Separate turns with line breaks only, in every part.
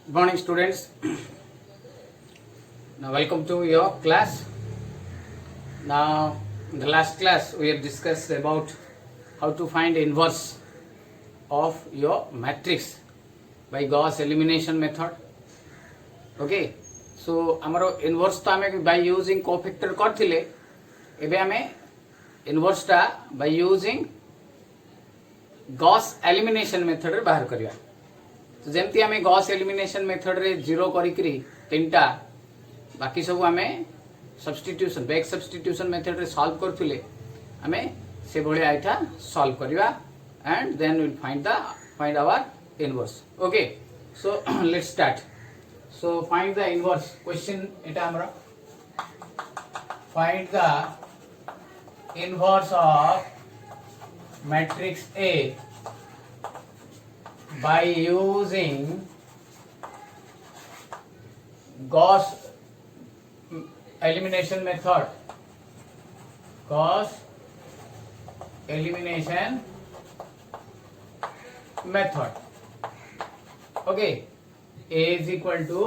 Good morning, students. Now, welcome to your class. Now, in the last class, we have discussed about how to find inverse of your matrix by Gauss elimination method. Okay. So, our inverse to आमे by using cofactor करथिले एबे आमे inverse टा by using Gauss elimination method रे बाहर करिया. तो जमती आमे गॉस एलिमिनेशन मेथड रे जीरो करिकरी तीनटा बाकी सब आमे सब्स्टिट्यूशन बैक सब्स्टिट्यूशन मेथड रे सॉल्व करथुले आमे से भले आइटा सॉल्व करिवा and then will find our inverse. Okay, so let's start. So find the inverse question एटा हमरा find the inverse of matrix A by using Gauss elimination method. Gauss elimination method. Okay, A is equal to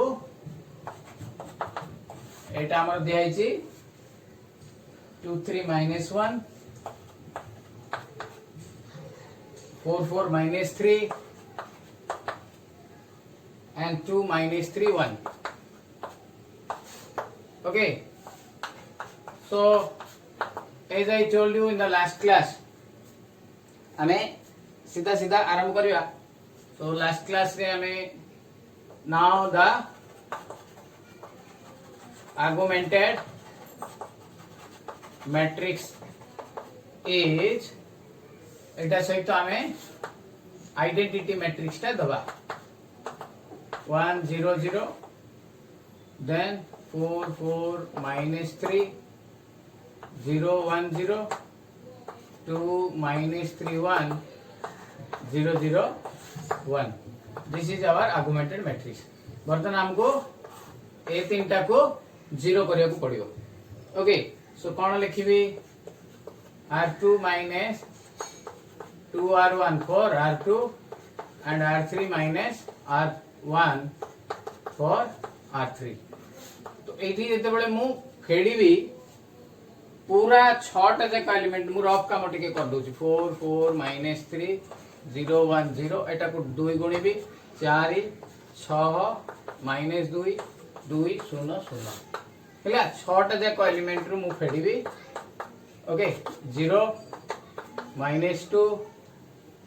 एटा हमर दिया है 2 3 minus 1 4 4 minus 3 and 2 minus 3 1. Okay, so as I told you in the last class हमें सीधा सीधा आरंभ करिया. So last class रे हमें now the argumented matrix is एटा सहित हमें आइडेंटिटी मैट्रिक्स टा दबा 1 0 0 then 4 4 minus 3 0 1 0 2 minus 3 1 0 0 1. This is our augmented matrix. बर्तन हमको ए तीनटा को जीरो करिया को पड़ियो. ओके, सो कौन लिखिबी r2 minus 2r1 for r2 and r3 minus r1 for r3. तो एठी जेते बेले मु फेडीबी पूरा 6 टा जे एलिमेंट मु रफ काम टिके कर दोची 4 4 minus 3 0 1 0 एटा को 2 गुणीबी 4 6 minus 2 2 0 0 हेला 6 टा जे एलिमेंट रु मु फेडीबी. Okay, 0 minus 2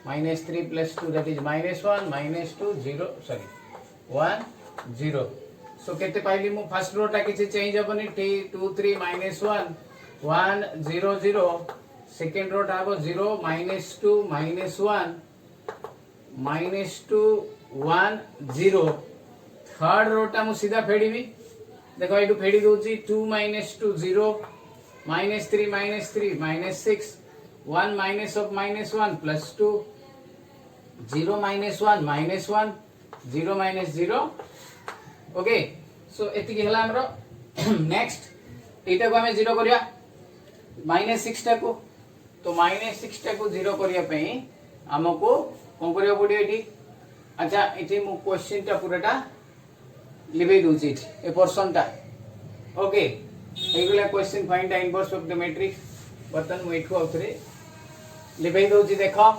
minus 3 plus 2 that is minus 1 minus 2 0 sorry 1 0. So केते पाइली मु फर्स्ट रो टा किछि चेंज हेबनी 2 3 minus 1 1 0 0. सेकंड रो टा हो 0 minus 2 minus 1 minus 2 1 0. Third row टा मु सीधा फेडीबी. देखो एटू फेडी दोची 2 minus 2 0 minus 3 minus 6 1 minus of minus 1 plus 2 0 minus 1 minus 1 0 minus 0. Okay, सो एति के हला हमरो नेक्स्ट एटा को हमें 0 करिया -6 टा को. तो -6 टा को 0 करिया पई हमको कोन करिया पड़ी एठी. अच्छा, एठी मु क्वेश्चन टा पूराटा लिबे दोची ए पोर्शन टा. ओके, एगुला question find the inverse of the matrix. बर्तन मु एठो आउथरे लिबे दोची. देखो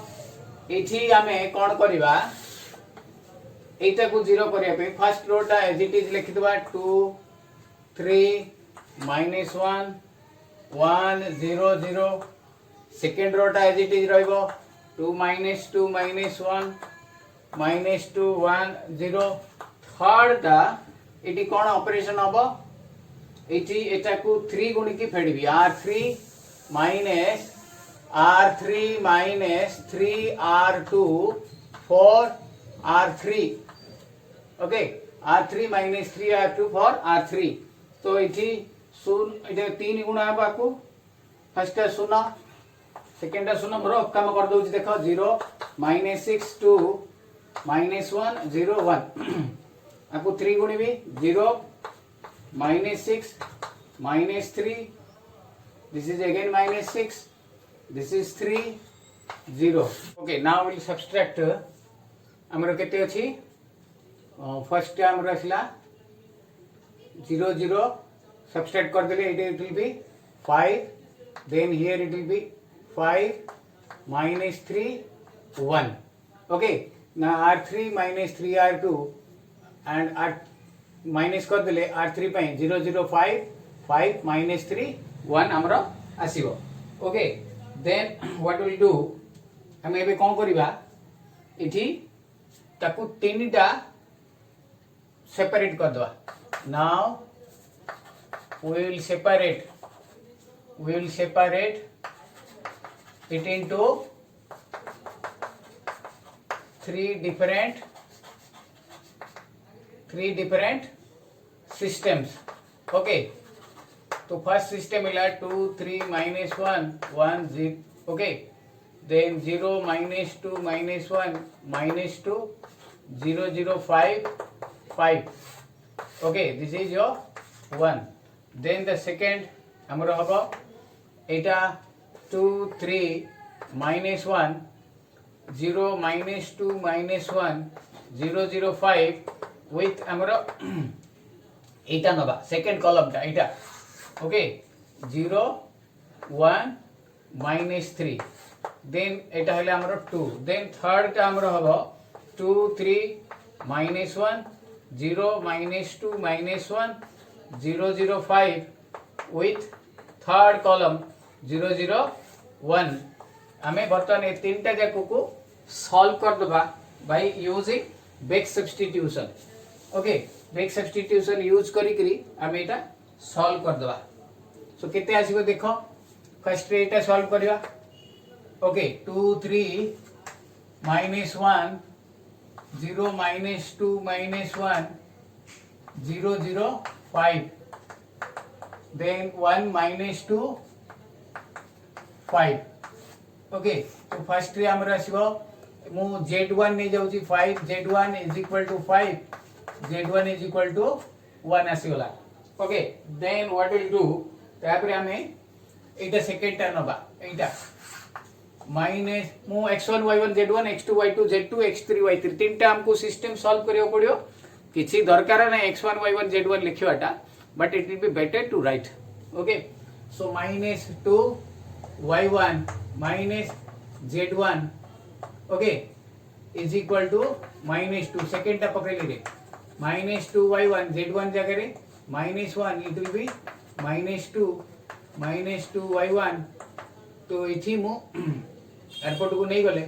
एठी हमें कोन करिवा एटा को 0 करिया पे फर्स्ट रो टा एज इट इज लिखि दबा 2 3 minus 1 1 0 0. सेकंड रो टा एज इट इज रहइबो 2 minus 2 minus 1 minus 2 1 0. थर्ड टा एटी कोन ऑपरेशन हबो एटी एटा को 3 गुणी की फेडबी r3 minus r3 - 3r2 for r3. Okay, r3 - 3r2 for r3. तो इठी शून्य इधर 3 गुणा बाकू फर्स्ट है 0 सेकंड है 0 मोर काम कर दोची. देखो 0 -6 2 -1 0 1 आपको 3 गुणी भी 0 -6 -3 this is again -6 this is 3 0. Okay, now we'll subtract. हमरो केते अछि फर्स्ट टर्म रसला 0 0 subtract कर देले it will be 5, then here it will be 5 minus 3 1. Okay, now r3 minus 3 r2 and r minus कर देले r3 पे 0 0 5 5 minus 3 1 हमरो आसीबो. Okay, then what we'll do, हम एबे कोन करिबा इठी ताकू तीनटा सेपरेट कर दवा. Now we will separate it into three different systems. Okay, तो first system is 2 3 minus 1 1 0. Okay, then 0 minus 2 minus 1 minus 2 0 0 5 5. Okay, this is your 1. Then the second हमरो हबो एटा 2 3 minus 1 0 minus 2 minus 1 0 0 5 with हमरो एटा नबा second column टा एटा. Okay, 0 1 minus 3, then एटा हले हमरो 2. then third टा हमरो हबो 2 3 minus 1 0 minus 2 minus 1 0 0 5 with third column 0 0 1. हमें बर्तमान ये तीनटा जाको को सॉल्व कर दबा by using back substitution. Okay, back substitution use करी करी हमें एटा सॉल्व कर दबा. सो केते आसीबो देखो, फर्स्ट रे एटा सॉल्व करिवा. Okay, 2 3 minus 1 0 minus 2 minus 1 0 0 5, then 1 minus 2 5. Okay, तो फर्स्ट रे हमर आसीबो मु z1 नै जाउची 5, z1 is equal to 5, z1 is equal to 1 आसीगला. Okay, then what will do, तापर हमें एटा सेकंड टर्म नबा एटा माइनस मु x1 y1 z1 x2 y2 z2 x3 y3 तीनटा हमको सिस्टम सॉल्व करियो पड़ियो. किछि दरकार नै x1 y1 z1 लिखियोटा, but it will be better to write. Okay, so minus 2 y1 minus z1 okay is equal to minus 2. Second टा पकड़ली रे माइनस 2 y1 z1 जगह रे minus 1 it will be minus 2 y1. तो इथि मु airport को नहीं गले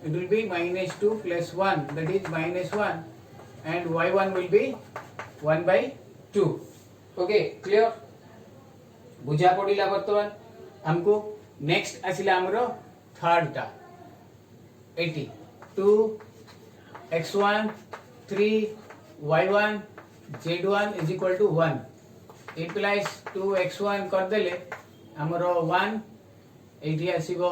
it will be minus 2 plus 1, that is minus 1, and y1 will be 1 by 2. okay, clear बुझा पड़िला. बर्तमान हमको नेक्स्ट आसिला हमरो थर्ड टा 80 2 x1 3 y1 z1 is equal to 1 implies 2 x1 कर देले हमरो 1 एठी आसीबो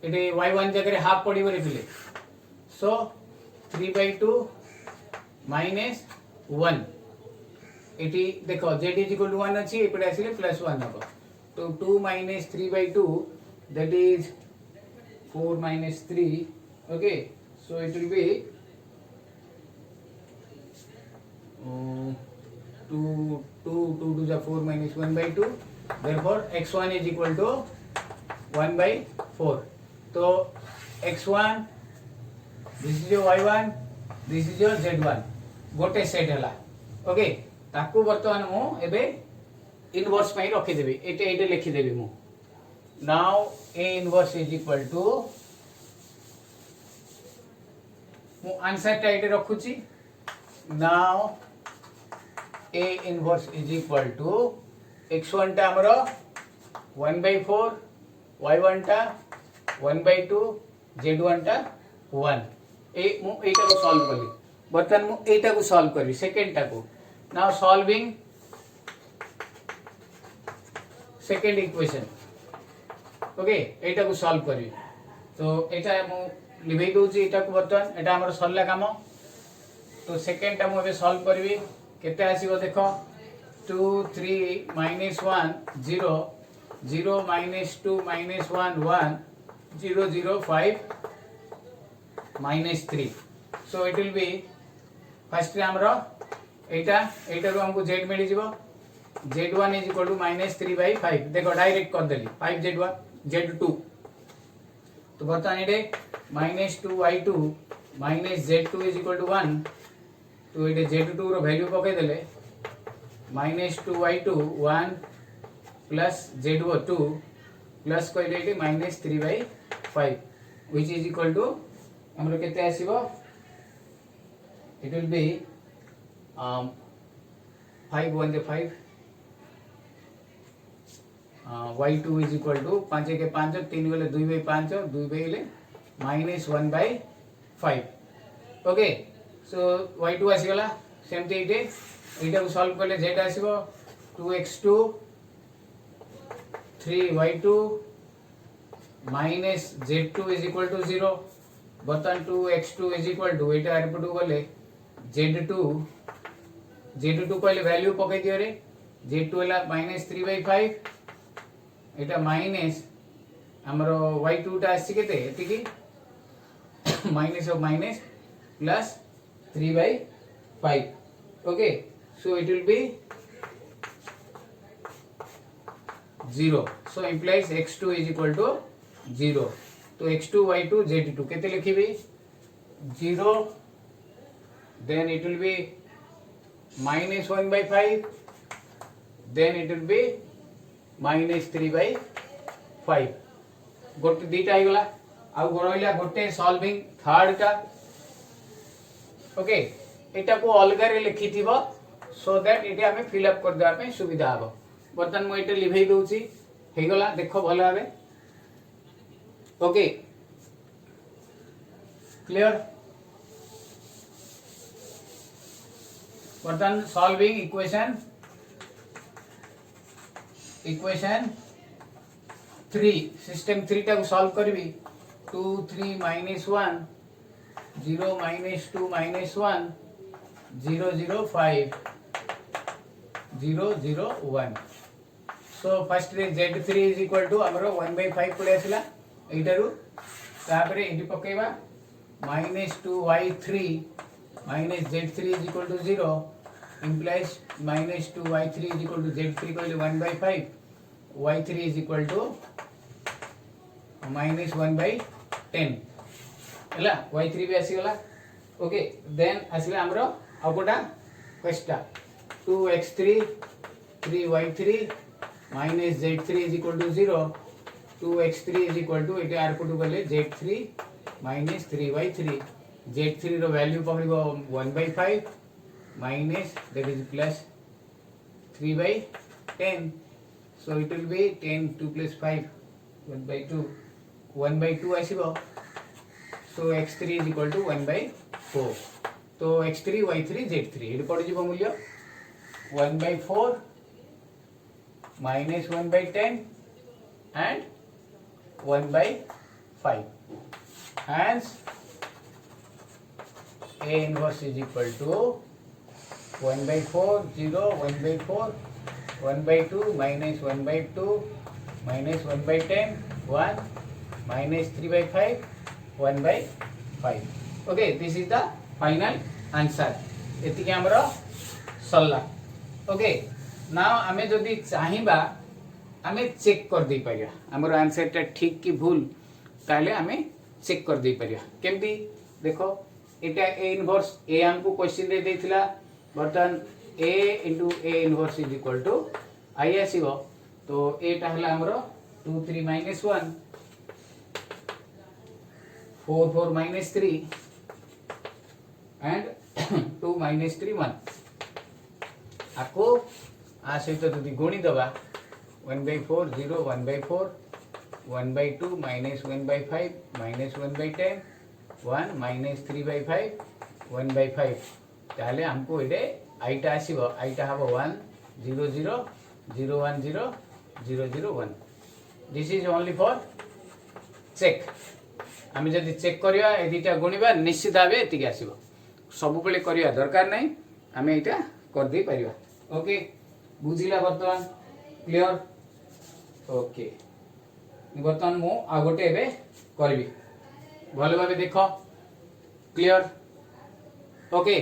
एठी y1 जगह हाफ पड़िबो रे पिले. सो 3 by 2 minus 1 एठी देखो z is equal to 1 अछि एपडे आसीले प्लस 1 हबो. तो 2 minus 3 by 2 that is 4 minus 3. okay, so it will be 2 to the 4 minus 1 by 2. therefore x1 is equal to 1 by 4. तो x1 this is your y1 this is your z1 गोटे set हला. Okay, ताकू वर्तमान मु एबे inverse पई रखि देबी. एटे लिखि देबी मु. Now a inverse is equal to मु आंसर टा एटे रखुची. Now a inverse is equal to x1 टा हमरो 1 by 4 y1 टा 1 by 2 z1 टा 1. ए मु एटा को सॉल्व करली. बर्तन मु एटा को सॉल्व करबी सेकंड टा को. Now solving second equation. Okay, एटा को सॉल्व करबी. तो एटा मु लिभै दोची एटा को. बर्तन एटा हमर सरला काम. तो सेकंड टा मु एबे सॉल्व करबी. केते आसीबो देखो 2 3 minus 1 0 0 minus 2 minus 1 1 0 0 5 minus 3. so it will be first हमरो एटा एटा रो हमको z मिली जीवो z1 इज इक्वल टू -3/5 देखो डायरेक्ट कर देली 5z1 z2 तो बर्तमान एटे -2y2 -z2 is equal to 1 तो एटे z2 रो वैल्यू पके देले -2y2 1 प्लस z2 प्लस कहले एटे -3/5 व्हिच इज इक्वल टू हमरो केते आसीबो it will be 5 1 the 5 y2 is equal to 5 के 5 3 गले 2 by 5 2 by ले -1/5 ओके सो y2 आसी गला सेमती इटे इटा को सॉल्व करले z आसीबो 2x2 3y2 minus z2 is equal to 0 बर्तन 2x2 is equal to इटा आरपटू गले z2 कहले वैल्यू पके दियो रे z2 हला -3/5 एटा माइनस हमरो y2 टा आसी केते एतिकी minus of minus plus 3/5 okay so it will be 0 so implies x2 is equal to 0 तो x2 y2 z2 केते लिखिबी 0 then it will be -1/5 then it will be -3/5 गोटे दीटा आइ गला आ गरइला गोटे सॉल्विंग थर्ड टा ओके एटा को अलगा रे लिखि थिबो सो दैट एटा हमें फिल अप कर देबा पे सुविधा हबो बर्तन मो एटा लिभै दोची हे गला देखो भलो आबे ओके क्लियर बर्तन सॉल्विंग इक्वेशन 3 सिस्टम 3 टा को सॉल्व करबी 2 3 -1 0 -2 -1 0 0 5 0 0 1 so first ray z3 is equal to हमरो 1/5 पळे आसिला एटारू तापरे eighty पकेबा -2y3 -z3 is equal to 0 implies -2y3 is equal to z3 कहले 1/5 y3 is equal to -1/10 हला y3 भी आसी गला ओके देन आसीला हमरो आगोटा question 2x3 3y3 -z3 is equal to 0 2x3 is equal to एटा आर पुटु गले z3 -3y3 z3 रो वैल्यू पकड़िबो 1/5 minus that is plus 3/10 so it will be 10 2 plus 5 1/2 1/2 आसीबो so x3 is equal to 1/4 तो x3 y3 z3 add पड़ जिवो मूल्य 1/4 minus 1/10 and 1/5 hence A inverse is equal to 1/4 0 1/4 1/2 minus 1/2 minus 1/10 1 minus 3/5 1/5 okay this is the final answer एतिके हमरो सल्ला okay now हमें जदी चाहिबा हमें check कर दे परिया हमरो आंसर ता ठीक कि भूल ताले हमें चेक कर दे परिया केमती देखो एटा ए इनवर्स ए हमको क्वेश्चन दे देथिला बर्तन a into a inverse is equal to I आसीबो तो a टा हला हमरो 2 3 -1 4 4 -3 and 2 -3 1 आको आ सहित जदी गुणी दबा 1/4 0 1/4 1/2 -1/5 -1/10 1 -3/5 1/5 ताले हमको एडे आईटा आसीबो आईटा हबो 1 0 0 0 1 0 0 0 1 this is only for check आमे जदी चेक करिया ए दिटा गुणीबा निश्चित भाबे एतिक आसीबो सब बेले करिया दरकार नै आमे एटा कर दे परिबा ओके बुझिला वर्तमान क्लियर ओके वर्तमान मो आ गोटे एबे करबी भलो भाबे देखो क्लियर ओके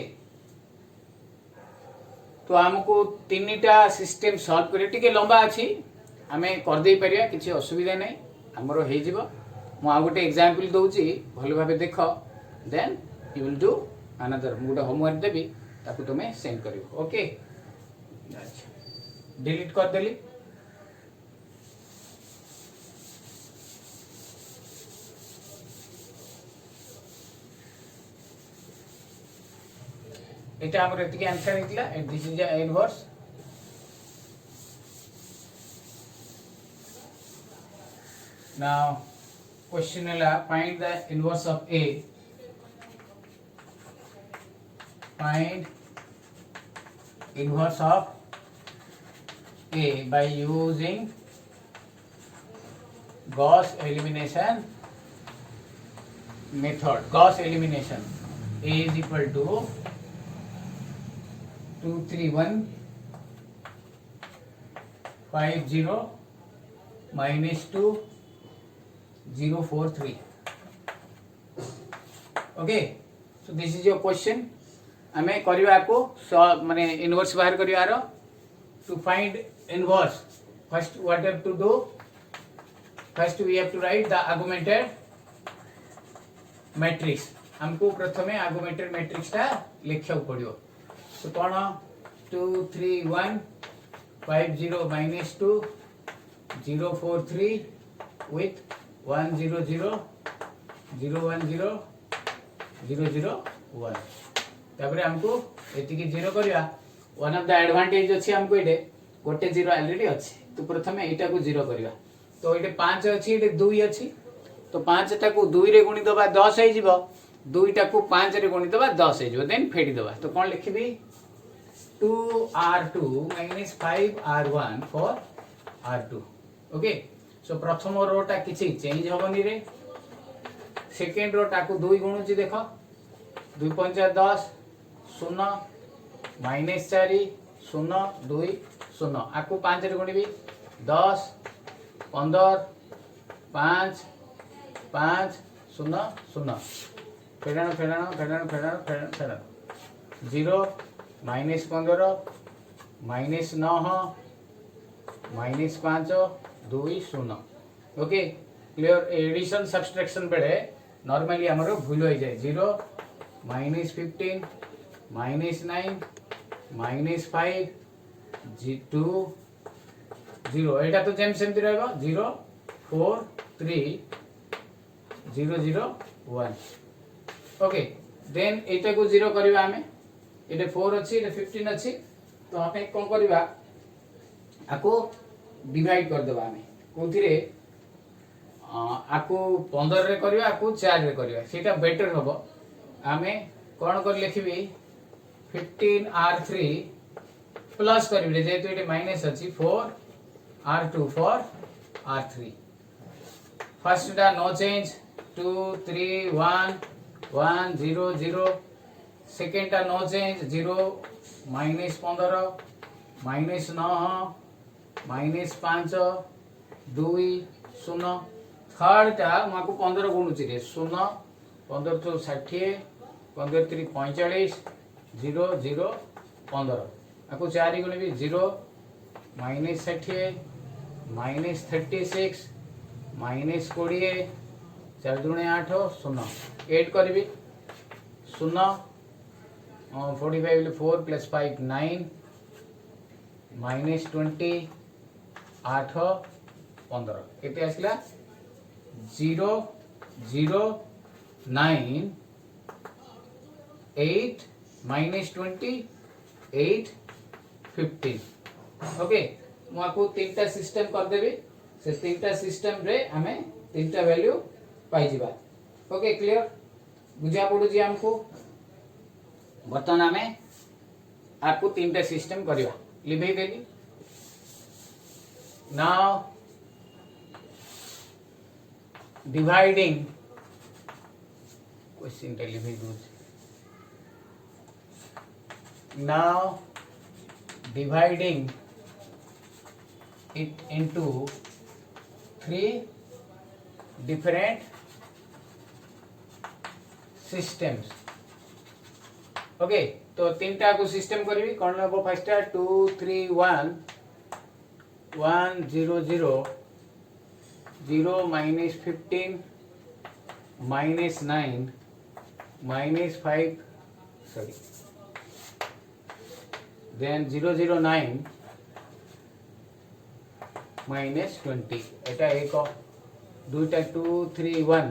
तो आमको तीनटा सिस्टम सॉल्व करिया टिके लंबा अछि आमे कर दे परिया किछि असुविधा नै हमरो हे जिवो मु आ गोटे एग्जांपल दउची भलो भाबे देखो then you will do another मु गोटे होमवर्क देबी ताकू तुमे सेंड करिवो ओके अच्छा डिलीट कर देली এটা আমার এটিকে आंसर নিতলা and this is the inverse now question ela find the inverse of a find inverse of a by using Gauss elimination method Gauss elimination a is equal to 23150 minus 2043 okay so this is your question हमें करिवा को माने inverse बाहर करिवार to find inverse first what have to do first we have to write the augmented matrix हमको प्रथमे augmented matrix ता लिखिया पड़ियो तो कौन 23150 minus 2043 with 100 010 001 तापर हमको एति की जीरो करिया वन ऑफ द एडवांटेज अछि हमको एडे गोटे जीरो ऑलरेडी अछि तो प्रथमे एटा को जीरो करिया तो एटे 5 अछि एटे 2 अछि तो 5 टा को 2 रे गुणी दबा 10 हे जिवो 2 टा को 5 रे गुणी दबा 10 हे जिवो देन फेडी दबा तो कोन लिखबी 2r2 minus 5r1 for r2 okay so प्रथम रो टा किछि चेंज होबनी रे सेकंड रो टा को 2 गुणुची देखो 2 5 10 0 minus 4 0 2 0 आकु 5 रे गुणिबी 10 15 5 5 0 0 फेडानो 0 minus 15 minus 9 minus 5 2 0 okay clear addition subtraction बेले नॉर्मली हमरो भूल हो जाए 0 minus 15 minus 9 minus 5 2 0 एटा तो जेम सेमति रहबो 0 4 3 0 0 1 ओके देन एटा को 0 करबा हमें एटे 4 अछि एटे 15 अछि तो हमें कोन करबा आको डिवाइड कर देबा हमें कोथिरे आको 15 रे करबा आको 4 रे करबा सेटा बेटर होबो हमें कोन कर लिखबी 15r3 प्लस करबी जेतु एटे माइनस अछि 4r2 for r3 फर्स्ट दा नो चेंज 2 3 1 1 0 0 सेकेंड टा no change 0 minus 15 minus 9 minus 5 2 0 third टा माको 15 गुणुची रे 0 15 तो 60 15 3 45 0 0 15 आको 4 गुणे भी 0 minus 60 minus 36 minus 20 4 दुणे 8 0 8 करबी 0 45 4 plus 5 9 minus 20 8 15 केते आसला 0 0 9 8 minus 20 8 15 ओके माको तीनटा सिस्टम कर देबी से तीनटा सिस्टम रे हमें तीनटा वैल्यू पाई जिबा ओके क्लियर बुझा पड़ू जी हमको बर्तमान हमें आपको तीनटा सिस्टम करवा लिभे देली नाउ डिवाइडिंग क्वेश्चन टा लिभे दूज now dividing it into 3 different systems okay तो तीनटा को सिस्टम करबी कोन लेबो first 2 3 1 1 0 0 0 minus 15 minus 9 minus 5 sorry then 0 0 9 minus 20 এটা এক দুইটা 2 3 1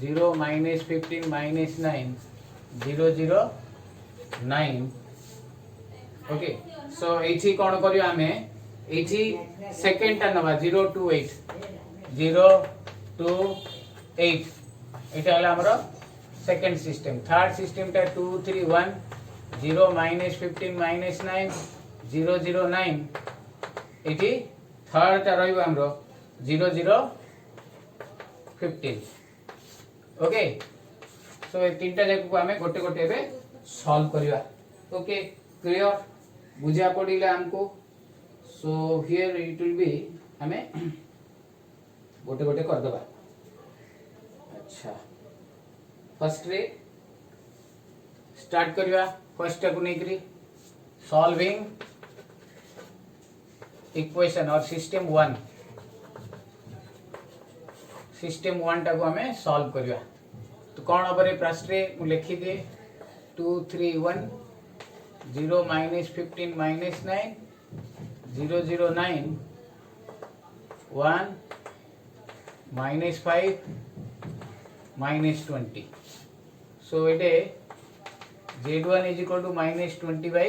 0 minus 15 minus 9 0 0 9 ओके सो एठी कोन करियो आमे एठी सेकंड टा नबा 0 2 8 0 2 8 এটা হলো আমরা সেকেন্ড সিস্টেম থার্ড সিস্টেমটা 2 3 1 0 minus 15 minus 9 0 0 9 এটি থার্ড টা রইব আমরা 0 0 15 ओके सो ए तीनटा जाक को हमें गोटे गोटे बे सॉल्व करिवा ओके क्लियर बुझा पड़िला हमको so here it will B हमें गोटे गोटे कर दबा अच्छा फर्स्ट रे स्टार्ट करिवा फर्स्ट को नेकरी सॉल्विंग इक्वेशन और सिस्टम 1 टा को हमें सॉल्व करिवा तो कौन हबरे फर्स्ट रे मु लिखि दे 2 3 1 0 minus 15 minus 9 0 0 9 1 minus 5 minus 20 so it is z1 is equal to minus 20 by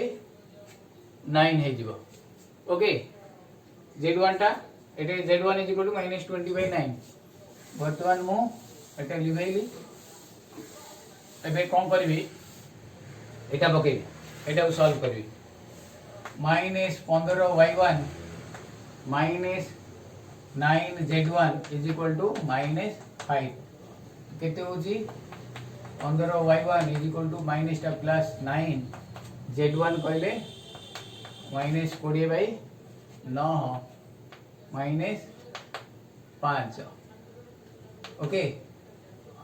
9 है जीवो ओके z1 टा it is z1 is equal to minus 20 by 9 वर्तमान मु एटा लिखैली एबे कोन करबी एटा पकेबी एटा को सॉल्व करबी minus 15y1 minus 9z1 is equal to minus 5 केते होजी 15y1 is equal to minus टा plus 9 z1 कहले minus 20 by 9 minus 5 ओके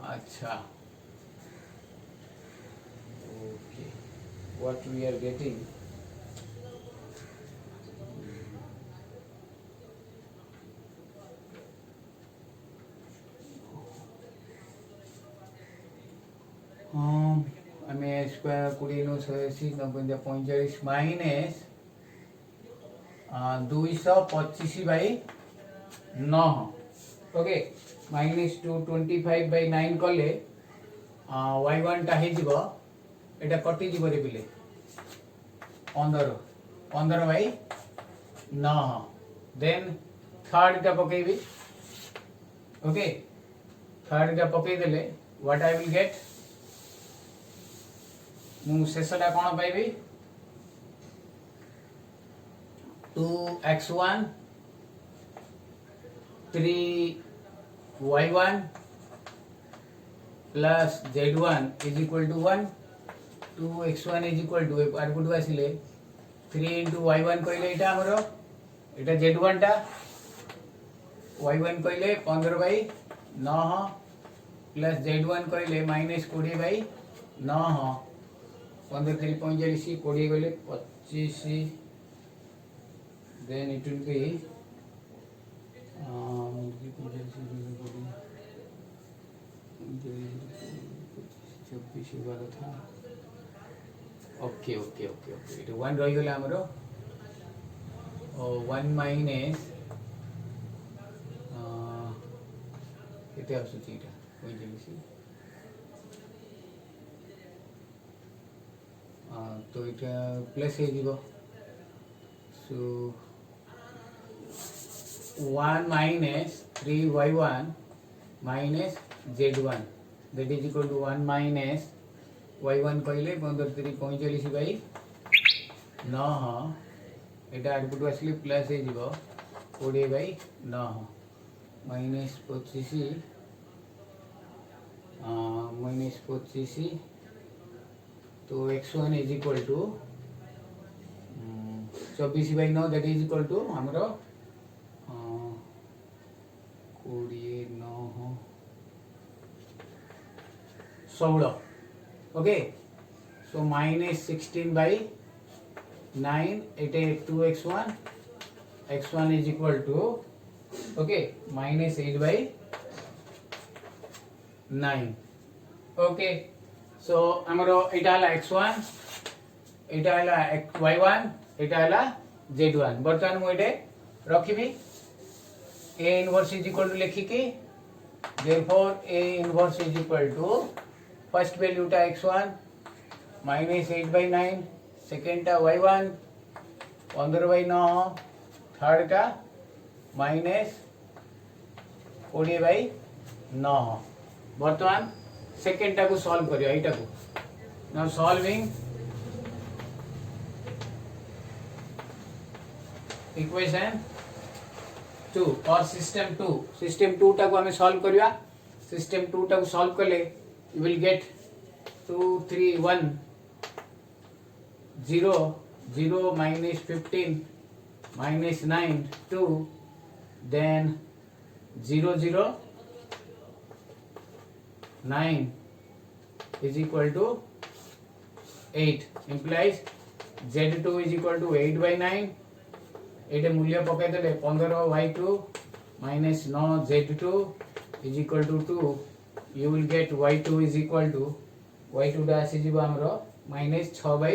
अच्छा okay what we are getting हमें square 20 no 86 90 45 minus 225 by 9 okay minus 225 by 9 कले y1 टा हे जीवो एटा कटि जीवो रे बिले 15 बाई 9 देन थर्ड टा पकेबी ओके थर्ड टा पके देले व्हाट आई विल गेट मु शेषटा कोन पाइबी 2x1 3y1 plus z1 is equal to 1 2x1 is equal to आर गुड आसिले 3 into y1 कहले एटा हमरो एटा z1 टा y1 कहले 15 बाई 9 प्लस z1 कहले माइनस 20 बाई 9 15 3 45 20 कहले 25 then it will be 24 बार था okay okay okay okay it 1 रही गला हमरो 1 माइनस केते आसुची एटा कोइ जेलिसी तो इटा प्लस हे जीवो सो 1 minus 3y1 minus z1 that is equal to 1 minus y1 कहले 15 3 45 बाई 9 एटा आउटपुट आसले प्लस हे जीवो 20 बाई 9 माइनस 25 माइनस 25 तो x1 is equal to 24 by 9 that is equal to हमरो 20 9 16 okay so minus 16 by 9, it is 2x1, x1 is equal to okay minus 8 by 9. okay so amaro eta hala x1, eta hala y1, eta hala z1. बर्तमान मु एटे रखिबी a inverse is equal to लिखिकी, therefore a inverse is equal to first value टा x1 minus 8 by 9, second टा y1 15 by 9, third टा minus 20 by 9. बर्तमान second टा को solve करियो एटा को. नाउ सॉल्विंग इक्वेशन 2 और सिस्टम 2. सिस्टम 2 टा को हमें सॉल्व करिया. सिस्टम 2 टा को सॉल्व करले you will get 2 3 1 0 0 minus 15 minus 9 2 then 0 0 9 is equal to 8 implies z2 is equal to 8 by 9. एटे मूल्य पकाई देले 15 y2 minus 9 z2 is equal to 2. You will get y2 is equal to y2 दा आसी जीव हमरो minus 6 by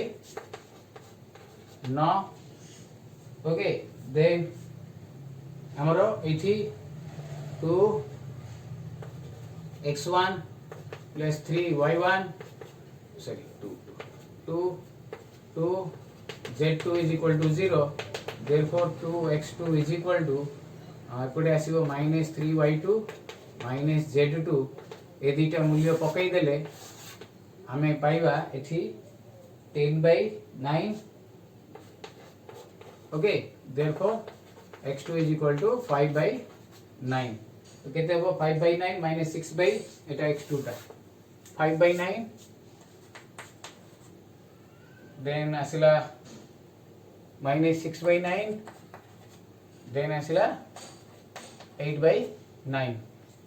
9. ओके देन हमरो एठी 2 x1 plus 3 y1 sorry 2 z2 is equal to 0. therefore 2x2 is equal to एपटे आसीबो minus 3y2 minus z2. ए दुईटा मूल्य पकाई देले हमें पाइबा एठी 10 by 9. Okay therefore x2 is equal to 5 by 9. तो केते हो 5 by 9 minus 6 by Etah x2 टा 5 by 9 then आसिला minus 6 by 9 then आसिला 8 by 9.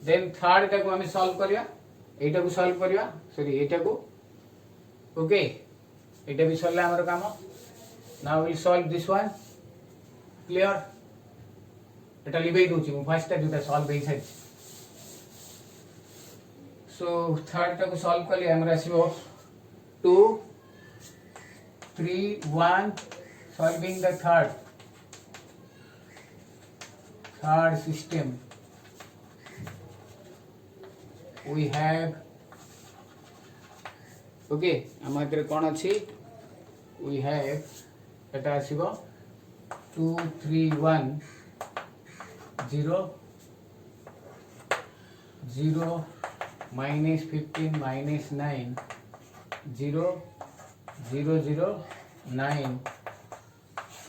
then third टा को हमें सॉल्व करिया. एटा को सॉल्व करिया सॉरी एटा को ओके एटा भी सॉल्व हमर काम. Now will solve this one. Clear एटा लिबे दोची मु फर्स्ट टा दुटा सॉल्व हेइ छै. सो थर्ड टा को सॉल्व करले हमरा आसीबो 2 3 1. solving the third system we have okay amader kon achi we have eta asibo 2 3 1 0 0 minus 15 minus 9 0 0 0 9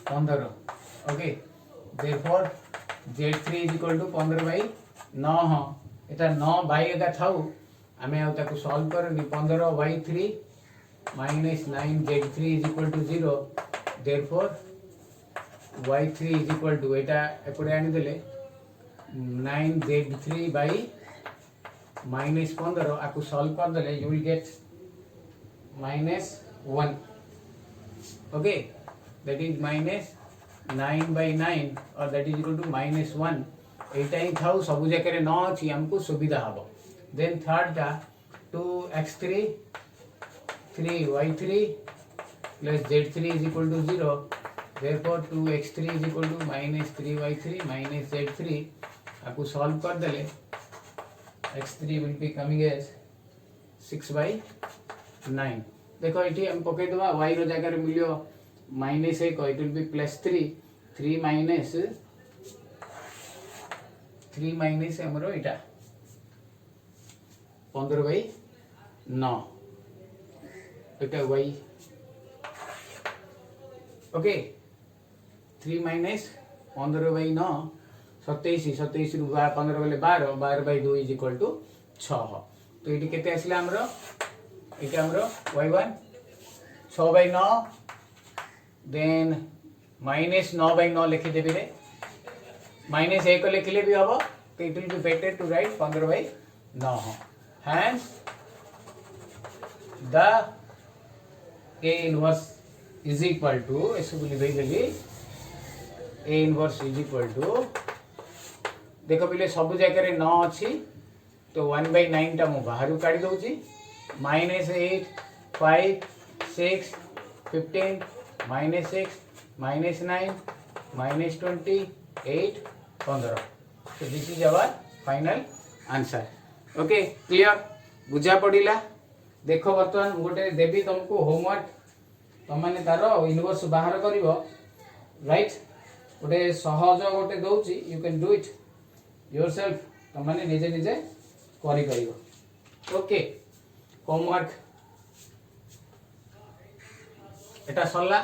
15. Okay therefore z3 is equal to 15 by 9. Etah 9 by एका थाउ आमे आ ताको सॉल्व करनी. 15 y3 minus 9 z3 is equal to 0. therefore y3 is equal to एटा एपडे आनी देले 9 z3 by minus 15 आको solve कर देले you will get minus 1. okay that is minus 9 by 9 or that is equal to minus 1. एटा ही थाउ सबु जकरे न अछि हमको सुविधा हबो. then third टा 2x3 3y3 plus z3 is equal to 0. therefore 2x3 is equal to minus 3y3 minus z3 आको solve कर देले x3 will be coming as 6 by 9. देखो एठी हम पके दवा y रो जगह रे मूल्य minus 1 it will be plus 3 minus हमरो एटा 15 by 9 Etah y okay 3 minus 15 by 9 27 रु 15 बेले 12 by 2 is equal to 6. तो एटी केते आसिला हमरो एटा हमरो y1 6 by 9 then minus 9 by 9 लिखि देबी रे minus 1 लिखले भी हबो. तो it will be better to write 15 by 9. hence the A inverse is equal to एसबू लिखदेली A inverse is equal to देख पे सब जगह 9 अच्छी तो 1/9 टा मु बाहर काढ़ी दूची -8 5 6 15 -6 -9 -20 8 15 so this is our final answer okay clear बुझा पड़ा देख बर्तमान गोटे देवी तुमको होमवर्क तुम मैंने तार इनवर्स बाहर कर राइट गोटे सहज गोटे दौर you can do it yourself तुम मैंने निजे निजे करि परिबो ओके होमवर्क एटा सरला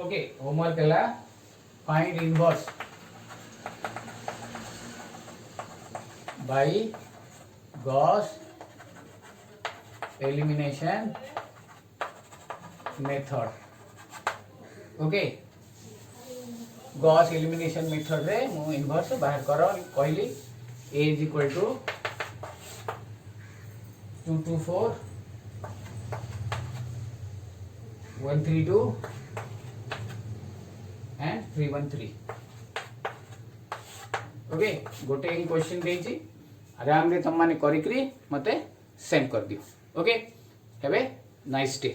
ओके होमवर्क है find inverse by Gauss elimination method okay Gauss elimination method रे मु इनवर्स बाहर कर कहली a is equal to 224 132 and 313 okay गोटे ही क्वेश्चन देछि आराम रे तुम माने करिकरी मते सेंड कर दियो okay have a nice day.